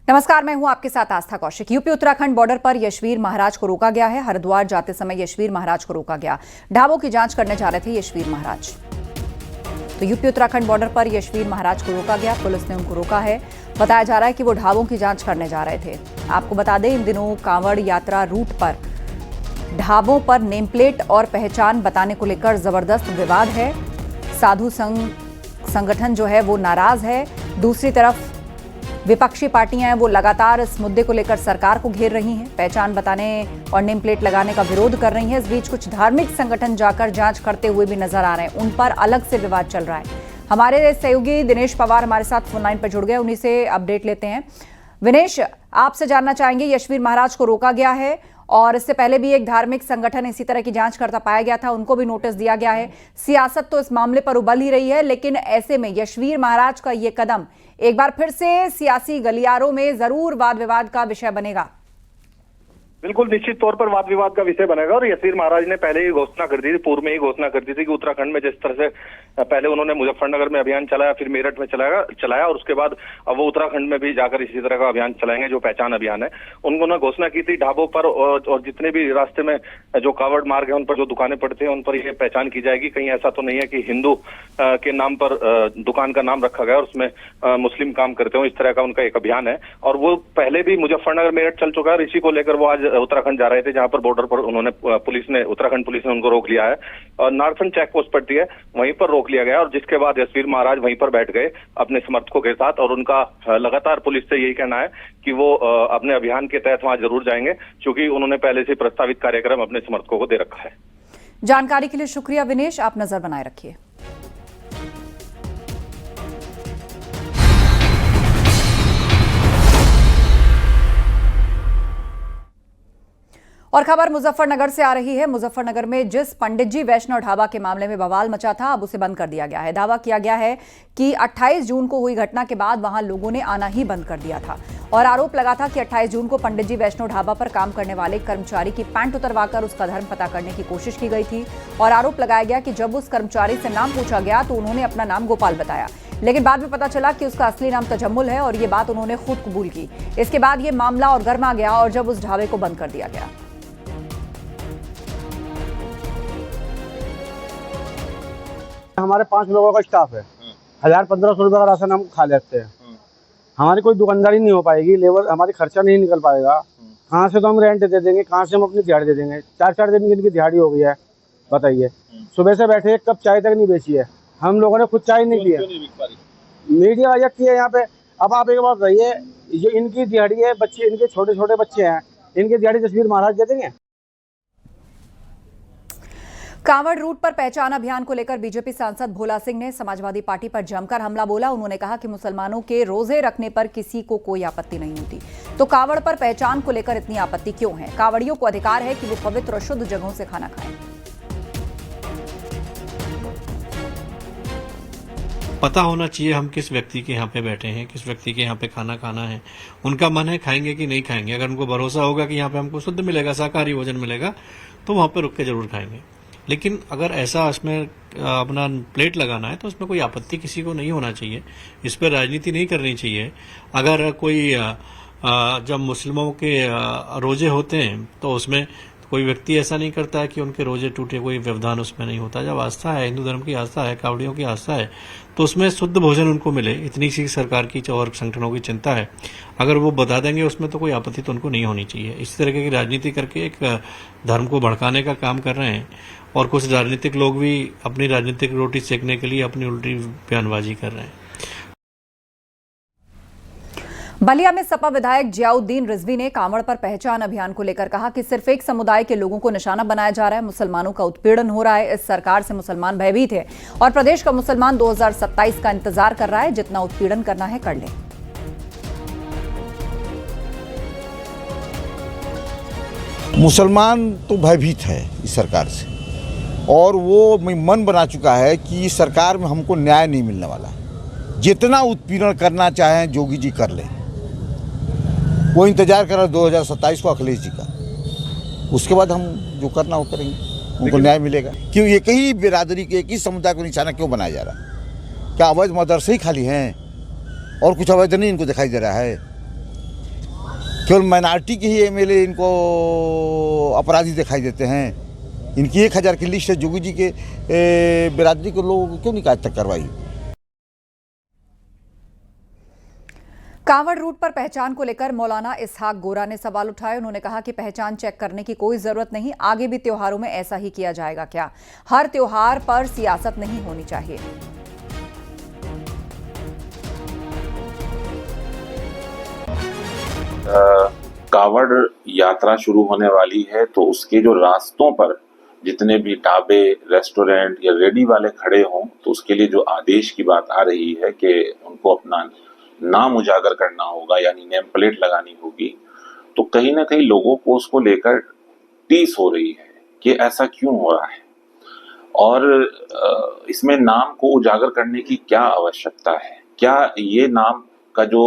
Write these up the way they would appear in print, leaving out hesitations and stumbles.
नमस्कार, मैं हूं आपके साथ आस्था कौशिक। यूपी उत्तराखंड बॉर्डर पर यशवीर महाराज को रोका गया है। हरिद्वार जाते समय यशवीर महाराज को रोका गया। ढाबों की जांच करने जा रहे थे यशवीर महाराज। तो यूपी उत्तराखंड बॉर्डर पर यशवीर महाराज को रोका गया। पुलिस ने उनको रोका है। बताया जा रहा है कि वो ढाबों की जांच करने जा रहे थे। आपको बता दें, इन दिनों कांवड़ यात्रा रूट पर ढाबों पर नेम प्लेट और पहचान बताने को लेकर जबरदस्त विवाद है। साधु संगठन जो है वो नाराज है। दूसरी तरफ विपक्षी पार्टियां हैं वो लगातार इस मुद्दे को लेकर सरकार को घेर रही हैं। पहचान बताने और नेम प्लेट लगाने का विरोध कर रही हैं। इस बीच कुछ धार्मिक संगठन जाकर जांच करते हुए भी नजर आ रहे हैं। उन पर अलग से विवाद चल रहा है। हमारे सहयोगी दिनेश पवार हमारे साथ फोन लाइन पर जुड़ गए, उन्हीं से अपडेट लेते हैं। विनेश, आपसे जानना चाहेंगे, यशवीर महाराज को रोका गया है और इससे पहले भी एक धार्मिक संगठन इसी तरह की जांच करता पाया गया था, उनको भी नोटिस दिया गया है। सियासत तो इस मामले पर उबल ही रही है, लेकिन ऐसे में यशवीर महाराज का ये कदम एक बार फिर से सियासी गलियारों में जरूर वाद विवाद का विषय बनेगा। बिल्कुल, निश्चित तौर पर वाद विवाद का विषय बनेगा। और यशवीर महाराज ने पहले ही घोषणा कर दी थी, पूर्व में ही घोषणा कर दी थी कि उत्तराखंड में जिस तरह से पहले उन्होंने मुजफ्फरनगर में अभियान चलाया, फिर मेरठ में चलाया और उसके बाद अब वो उत्तराखंड में भी जाकर इसी तरह का अभियान चलाएंगे, जो पहचान अभियान है। उन्होंने घोषणा की थी ढाबों पर और जितने भी रास्ते में जो कावड़ मार्ग है उन पर जो दुकानें पड़ती हैं उन पर यह पहचान की जाएगी। कहीं ऐसा तो नहीं है कि हिंदू के नाम पर दुकान का नाम रखा गया और उसमें मुस्लिम काम करते हो, इस तरह का उनका एक अभियान है। और वो पहले भी मुजफ्फरनगर मेरठ चल चुका है। इसी को लेकर वो आज उत्तराखंड जा रहे थे, जहां पर बॉर्डर पर उन्होंने उत्तराखंड पुलिस ने उनको रोक लिया है और नारसन चेक पोस्ट पड़ती है, वहीं पर रोक लिया गया। और जिसके बाद यशवीर महाराज वहीं पर बैठ गए अपने समर्थकों के साथ। और उनका लगातार पुलिस से यही कहना है कि वो अपने अभियान के तहत वहां जरूर जाएंगे, क्योंकि उन्होंने पहले से प्रस्तावित कार्यक्रम अपने समर्थकों को दे रखा है। जानकारी के लिए शुक्रिया विनेश, आप नजर बनाए रखिए। और खबर मुजफ्फरनगर से आ रही है। मुजफ्फरनगर में जिस पंडित जी वैष्णव ढाबा के मामले में बवाल मचा था, अब उसे बंद कर दिया गया है। दावा किया गया है कि 28 जून को हुई घटना के बाद वहां लोगों ने आना ही बंद कर दिया था और आरोप लगा था कि 28 जून को पंडित जी वैष्णव ढाबा पर काम करने वाले कर्मचारी की पैंट उतरवाकर उसका धर्म पता करने की कोशिश की गई थी। और आरोप लगाया गया कि जब उस कर्मचारी से नाम पूछा गया तो उन्होंने अपना नाम गोपाल बताया, लेकिन बाद में पता चला कि उसका असली नाम तजम्मुल है और ये बात उन्होंने खुद कबूल की। इसके बाद ये मामला और गर्मा गया और जब उस ढाबे को बंद कर दिया गया। हमारे 5 लोगों का स्टाफ है, 1000-1500 रुपए का राशन हम खा लेते हैं। हमारी कोई दुकानदारी नहीं हो पाएगी, लेबर हमारी खर्चा नहीं निकल पाएगा। कहाँ से तो हम रेंट दे देंगे, कहाँ से हम अपनी दिहाड़ी दे देंगे। 4-4 दिन की इनकी दिहाड़ी हो गई है, बताइए। सुबह से बैठे एक कप चाय तक नहीं बेची है, हम लोगों ने खुद चाय नहीं किया। मीडिया वजह की है यहाँ पे। अब आप एक बात बताइए, ये इनकी दिहाड़ी है, बच्चे इनके छोटे छोटे बच्चे हैं, इनकी दिहाड़ी यशवीर महाराज दे देंगे? कांवड़ रूट पर पहचान अभियान को लेकर बीजेपी सांसद भोला सिंह ने समाजवादी पार्टी पर जमकर हमला बोला। उन्होंने कहा कि मुसलमानों के रोजे रखने पर किसी को कोई आपत्ति नहीं होती, तो कांवड़ पर पहचान को लेकर इतनी आपत्ति क्यों है? कांवड़ियों को अधिकार है कि वो पवित्र और शुद्ध जगहों से खाना खाएं। पता होना चाहिए हम किस व्यक्ति के यहाँ पे बैठे हैं, किस व्यक्ति के यहाँ पे खाना खाना है। उनका मन है खाएंगे कि नहीं खाएंगे। अगर उनको भरोसा होगा कि यहाँ पे हमको शुद्ध मिलेगा, शाकाहारी भोजन मिलेगा, तो वहां पे रुक के जरूर खाएंगे। लेकिन अगर ऐसा इसमें अपना प्लेट लगाना है तो उसमें कोई आपत्ति किसी को नहीं होना चाहिए। इस पर राजनीति नहीं करनी चाहिए। अगर कोई जब मुस्लिमों के रोजे होते हैं तो उसमें कोई व्यक्ति ऐसा नहीं करता है कि उनके रोजे टूटे, कोई व्यवधान उसमें नहीं होता। जब आस्था है, हिंदू धर्म की आस्था है, कावड़ियों की आस्था है, तो उसमें शुद्ध भोजन उनको मिले, इतनी सी सरकार की और संगठनों की चिंता है। अगर वो बता देंगे उसमें तो कोई आपत्ति तो उनको नहीं होनी चाहिए। इस तरह की राजनीति करके एक धर्म को भड़काने का काम कर रहे हैं और कुछ राजनीतिक लोग भी अपनी राजनीतिक रोटी सेकने के लिए अपनी उल्टी बयानबाजी कर रहे हैं। बलिया में सपा विधायक जियाउद्दीन रिजवी ने कांवड़ पर पहचान अभियान को लेकर कहा कि सिर्फ एक समुदाय के लोगों को निशाना बनाया जा रहा है, मुसलमानों का उत्पीड़न हो रहा है। इस सरकार से मुसलमान भयभीत है और प्रदेश का मुसलमान 2027 का इंतजार कर रहा है। जितना उत्पीड़न करना है कर ले। मुसलमान तो भयभीत है इस सरकार से और वो मन बना चुका है कि इस सरकार में हमको न्याय नहीं मिलने वाला। जितना उत्पीड़न करना चाहें जोगी जी कर लें, वो इंतजार कर रहा है 2027 को अखिलेश जी का। उसके बाद हम जो करना वो करेंगे, उनको न्याय मिलेगा। क्यों एक ही बिरादरी के, एक ही समुदाय को निशाना क्यों बनाया जा रहा है? क्या अवैध मदरसे ही खाली हैं और कुछ अवैध नहीं इनको दिखाई दे रहा है? केवल माइनॉरिटी के ही एमएलए इनको अपराधी दिखाई देते हैं। इनकी 1000 की लिस्ट है, जोगी जी के बिरादरी के लोगों को क्यों नहीं आज तक कार्रवाई? कांवड़ रूट पर पहचान को लेकर मौलाना इसहाक गोरा ने सवाल उठाए। उन्होंने कहा कि पहचान चेक करने की कोई जरूरत नहीं, आगे भी त्योहारों में ऐसा ही किया जाएगा क्या? हर त्योहार पर सियासत नहीं होनी चाहिए। कांवड़ यात्रा शुरू होने वाली है तो उसके जो रास्तों पर जितने भी ढाबे, रेस्टोरेंट या रेडी वाले खड़े हों तो उसके लिए जो आदेश की बात आ रही है कि उनको अपना नाम उजागर करना होगा, यानी नेम प्लेट लगानी होगी, तो कहीं ना कहीं लोगों को उसको लेकर टीस हो रही है कि ऐसा क्यों हो रहा है और इसमें नाम को उजागर करने की क्या आवश्यकता है। क्या ये नाम का जो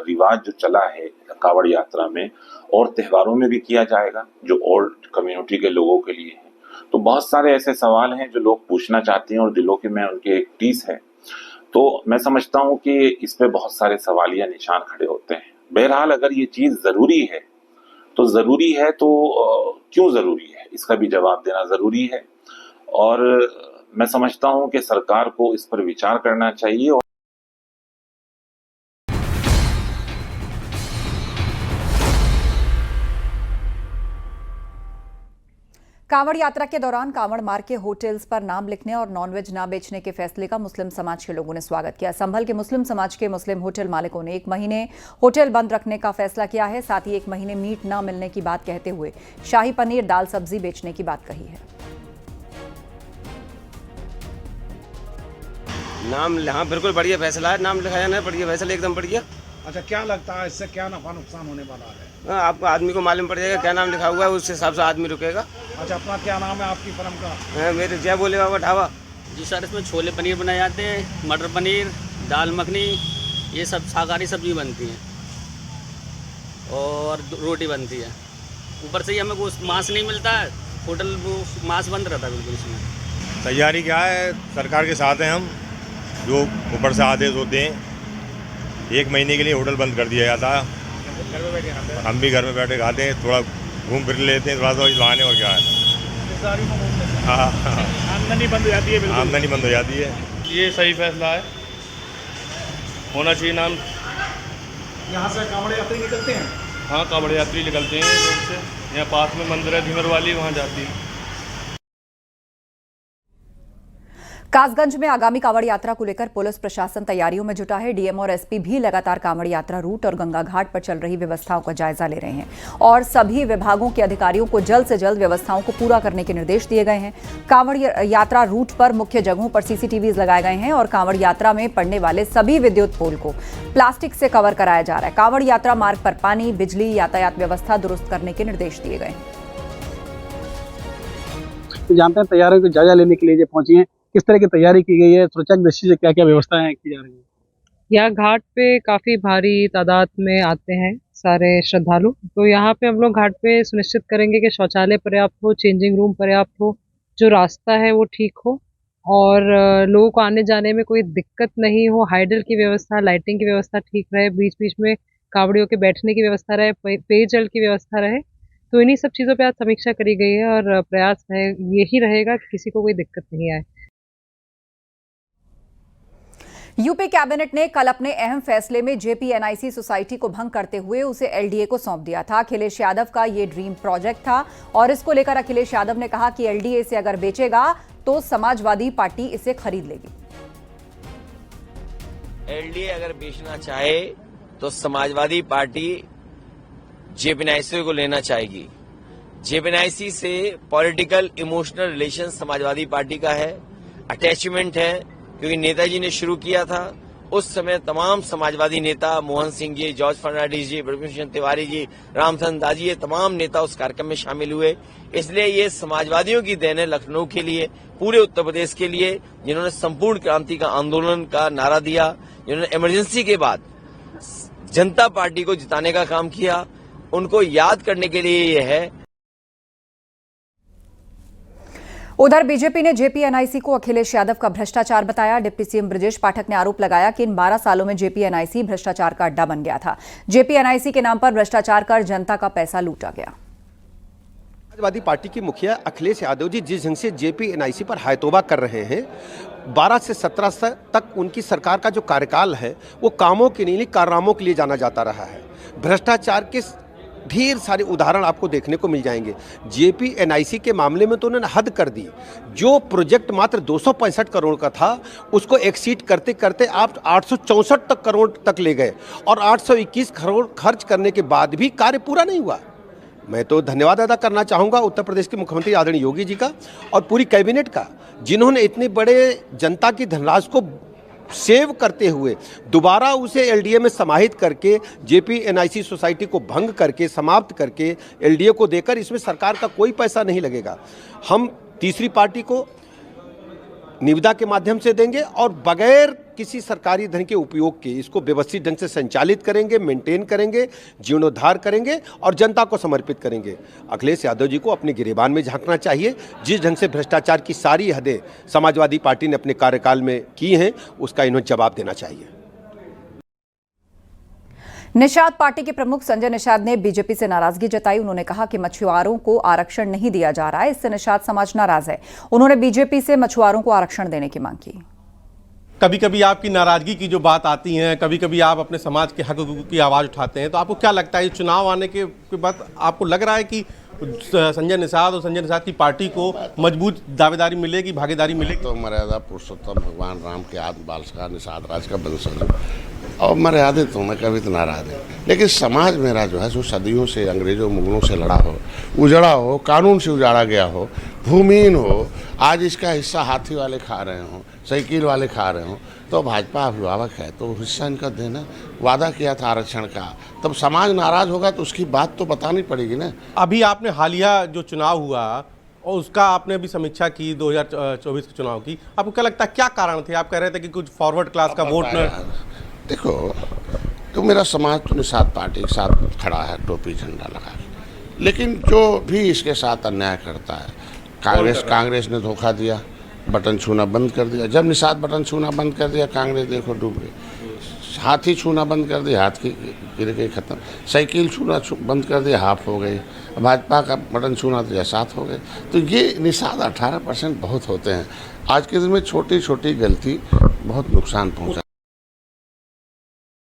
रिवाज जो चला है कांवड़ यात्रा में और त्योहारों में भी किया जाएगा जो ओल्ड कम्युनिटी के लोगों के लिए है? तो बहुत सारे ऐसे सवाल हैं जो लोग पूछना चाहते हैं और दिलों के में उनके एक टीस है। तो मैं समझता हूं कि इस पे बहुत सारे सवालिया निशान खड़े होते हैं। बहरहाल अगर ये चीज जरूरी है तो क्यों जरूरी है, इसका भी जवाब देना जरूरी है और मैं समझता हूं कि सरकार को इस पर विचार करना चाहिए। कांवड़ यात्रा के दौरान कांवड़ मार्ग के होटल्स पर नाम लिखने और नॉनवेज ना बेचने के फैसले का मुस्लिम समाज के लोगों ने स्वागत किया। संभल के मुस्लिम समाज के मुस्लिम होटल मालिकों ने 1 महीने होटल बंद रखने का फैसला किया है। साथ ही 1 महीने मीट न मिलने की बात कहते हुए शाही पनीर, दाल, सब्जी बेचने की बात कही है। नाम, हाँ बिल्कुल बढ़िया फैसला है, नाम लिखाया जाना है, बढ़िया फैसला, एकदम बढ़िया। अच्छा, क्या लगता है इससे क्या नफा नुकसान होने वाला है? आपको आदमी को मालूम पड़ जाएगा क्या नाम लिखा हुआ है, उस हिसाब से आदमी रुकेगा। अच्छा, अपना क्या नाम है आपकी फर्म का? मेरे जय बोले बाबा ढाबा। जी सर, इसमें छोले पनीर बनाए जाते हैं, मटर पनीर, दाल मखनी, ये सब शाकाहारी सब्जी बनती हैं और रोटी बनती है। ऊपर से ही हमें वो मांस नहीं मिलता है, होटल वो मांस बंद रहता है बिल्कुल। इसमें तैयारी क्या है, सरकार के साथ हैं हम, जो ऊपर से आदेश होते हैं 1 महीने के लिए होटल बंद कर दिया जाता है। हम भी घर में बैठे खाते हैं, थोड़ा घूम फिर लेते हैं, थोड़ा सा बहाने और क्या है। हाँ, आमदनी बंद हो जाती है। आमदनी बंद हो जाती है। ये सही फैसला है, होना चाहिए नाम। यहाँ से कांवड़ यात्री निकलते हैं? हाँ, कांवड़ यात्री निकलते हैं रोड से। यहाँ पास में मंदिर है धींगर वाली, वहाँ जाती है। कासगंज में आगामी कांवड़ यात्रा को लेकर पुलिस प्रशासन तैयारियों में जुटा है। डीएम और एसपी भी लगातार कांवड़ यात्रा रूट और गंगा घाट पर चल रही व्यवस्थाओं का जायजा ले रहे हैं और सभी विभागों के अधिकारियों को जल्द से जल्द व्यवस्थाओं को पूरा करने के निर्देश दिए गए हैं। कांवड़ यात्रा रूट पर मुख्य जगहों पर सीसीटीवीज लगाए गए हैं और कांवड़ यात्रा में पड़ने वाले सभी विद्युत पोल को प्लास्टिक से कवर कराया जा रहा है। कांवड़ यात्रा मार्ग पर पानी, बिजली, यातायात व्यवस्था दुरुस्त करने के निर्देश दिए गए हैं। जानते हैं तैयारियों को जायजा लेने के लिए पहुंची हैं, किस तरह की तैयारी की गई है, सुरक्षा की दृष्टि से क्या क्या व्यवस्थाएं की जा रही है? यहाँ घाट पे काफी भारी तादाद में आते हैं सारे श्रद्धालु, तो यहाँ पे हम लोग घाट पे सुनिश्चित करेंगे कि शौचालय पर्याप्त हो, चेंजिंग रूम पर्याप्त हो, जो रास्ता है वो ठीक हो और लोगों को आने जाने में कोई दिक्कत नहीं हो। हाइडल की व्यवस्था, लाइटिंग की व्यवस्था ठीक रहे, बीच बीच में कावड़ियों के बैठने की व्यवस्था रहे, पेयजल की व्यवस्था रहे। तो इन्हीं सब चीज़ों पे आज समीक्षा करी गई है और प्रयास है यही रहेगा कि किसी को कोई दिक्कत नहीं आए। यूपी कैबिनेट ने कल अपने अहम फैसले में जेपीएनआईसी सोसाइटी को भंग करते हुए उसे एलडीए को सौंप दिया था। अखिलेश यादव का ये ड्रीम प्रोजेक्ट था और इसको लेकर अखिलेश यादव ने कहा कि एलडीए से अगर बेचेगा तो समाजवादी पार्टी इसे खरीद लेगी। एलडीए अगर बेचना चाहे तो समाजवादी पार्टी जेपीएनआईसी को लेना चाहेगी। जेपीएनआईसी से political emotional relation Samajwadi party का है, अटैचमेंट है, क्योंकि नेताजी ने शुरू किया था। उस समय तमाम समाजवादी नेता, मोहन सिंह जी, जॉर्ज फर्नांडिस जी, ब्रजभूषण तिवारी जी, रामचंद्र दास जी, ये तमाम नेता उस कार्यक्रम में शामिल हुए। इसलिए ये समाजवादियों की देन है, लखनऊ के लिए, पूरे उत्तर प्रदेश के लिए, जिन्होंने संपूर्ण क्रांति का आंदोलन का नारा दिया, जिन्होंने इमरजेंसी के बाद जनता पार्टी को जिताने का काम किया, उनको याद करने के लिए ये है। उधर बीजेपी ने जेपीएनआईसी को अखिलेश यादव का भ्रष्टाचार बताया। डिप्टी सीएम ब्रजेश पाठक ने आरोप लगाया कि इन 12 सालों में जेपीएनआईसी भ्रष्टाचार का अड्डा बन गया था। जेपीएनआईसी के नाम पर भ्रष्टाचार कर जनता का पैसा लूटा गया। समाजवादी पार्टी के मुखिया अखिलेश यादव जी जिस ढंग से जेपीएनआईसी पर हायतोबा कर रहे हैं, 12 से 17 तक उनकी सरकार का जो कार्यकाल है वो कामों के नहीं कारनामों के लिए जाना जाता रहा है। भ्रष्टाचार के ढेर सारे उदाहरण आपको देखने को मिल जाएंगे। जेपीएनआईसी के मामले में तो उन्होंने हद कर दी। जो प्रोजेक्ट मात्र 265 करोड़ का था उसको एक्सीड करते करते आप 864 करोड़ तक ले गए और 821 करोड़ खर्च करने के बाद भी कार्य पूरा नहीं हुआ। मैं तो धन्यवाद अदा करना चाहूँगा उत्तर प्रदेश के मुख्यमंत्री आदरणीय योगी जी का और पूरी कैबिनेट का, जिन्होंने इतने बड़े जनता की धनराशि को सेव करते हुए दोबारा उसे एलडीए में समाहित करके जेपीएनआईसी सोसाइटी को भंग करके समाप्त करके एलडीए को देकर इसमें सरकार का कोई पैसा नहीं लगेगा। हम तीसरी पार्टी को निविदा के माध्यम से देंगे और बगैर किसी सरकारी धन के उपयोग के इसको व्यवस्थित ढंग से संचालित करेंगे, मेंटेन करेंगे, जीर्णोद्धार करेंगे और जनता को समर्पित करेंगे। अखिलेश यादव जी को अपने गिरेबान में झांकना चाहिए। जिस ढंग से भ्रष्टाचार की सारी हदें समाजवादी पार्टी ने अपने कार्यकाल में की हैं उसका इन्हें जवाब देना चाहिए। निषाद पार्टी के प्रमुख संजय निषाद ने बीजेपी से नाराजगी जताई। उन्होंने कहा कि मछुआरों को आरक्षण नहीं दिया जा रहा है, इससे निषाद समाज नाराज है। उन्होंने बीजेपी से मछुआरों को आरक्षण देने की मांग की। कभी कभी आपकी नाराजगी की जो बात आती है, कभी कभी आप अपने समाज के हक की आवाज़ उठाते हैं, तो आपको क्या लगता है चुनाव आने के बाद आपको लग रहा है कि संजय निषाद और संजय निषाद की पार्टी को मजबूत दावेदारी मिलेगी, भागीदारी मिलेगी? तो मर्यादा पुरुषोत्तम भगवान राम के आदि बालसका निषाद राज का वंशज और मर्यादित हूँ मैं, कभी तो नाराज है। लेकिन समाज मेरा जो है जो सदियों से अंग्रेजों मुगलों से लड़ा हो, उजड़ा हो, कानून से उजाड़ा गया हो, भूमिहीन हो, आज इसका हिस्सा हाथी वाले खा रहे हों, साइकिल वाले खा रहे हों, तो भाजपा अभिभावक है तो हिस्सा इनका देना। वादा किया था आरक्षण का, तब समाज नाराज होगा तो उसकी बात तो बतानी पड़ेगी ना। अभी आपने हालिया जो चुनाव हुआ और उसका आपने भी समीक्षा की 2024 के चुनाव की, आपको क्या लगता है क्या कारण थे? आप कह रहे थे कि कुछ फॉरवर्ड क्लास का वोट न... देखो तो मेरा समाज तो निषाद पार्टी के साथ खड़ा है टोपी झंडा लगा के, लेकिन जो भी इसके साथ अन्याय करता है, कांग्रेस ने धोखा दिया, बटन छूना बंद कर दिया। जब निषाद बटन छूना बंद कर दिया कांग्रेस देखो डूब गई। हाथी छूना बंद कर दिया, हाथ की गिर गई खत्म। साइकिल छूना बंद कर दिया, हाफ हो गई। भाजपा का बटन छूना दिया, 7 हो गए। तो ये निषाद 18% बहुत होते हैं। आज के दिन में छोटी छोटी गलती बहुत नुकसान पहुंचा।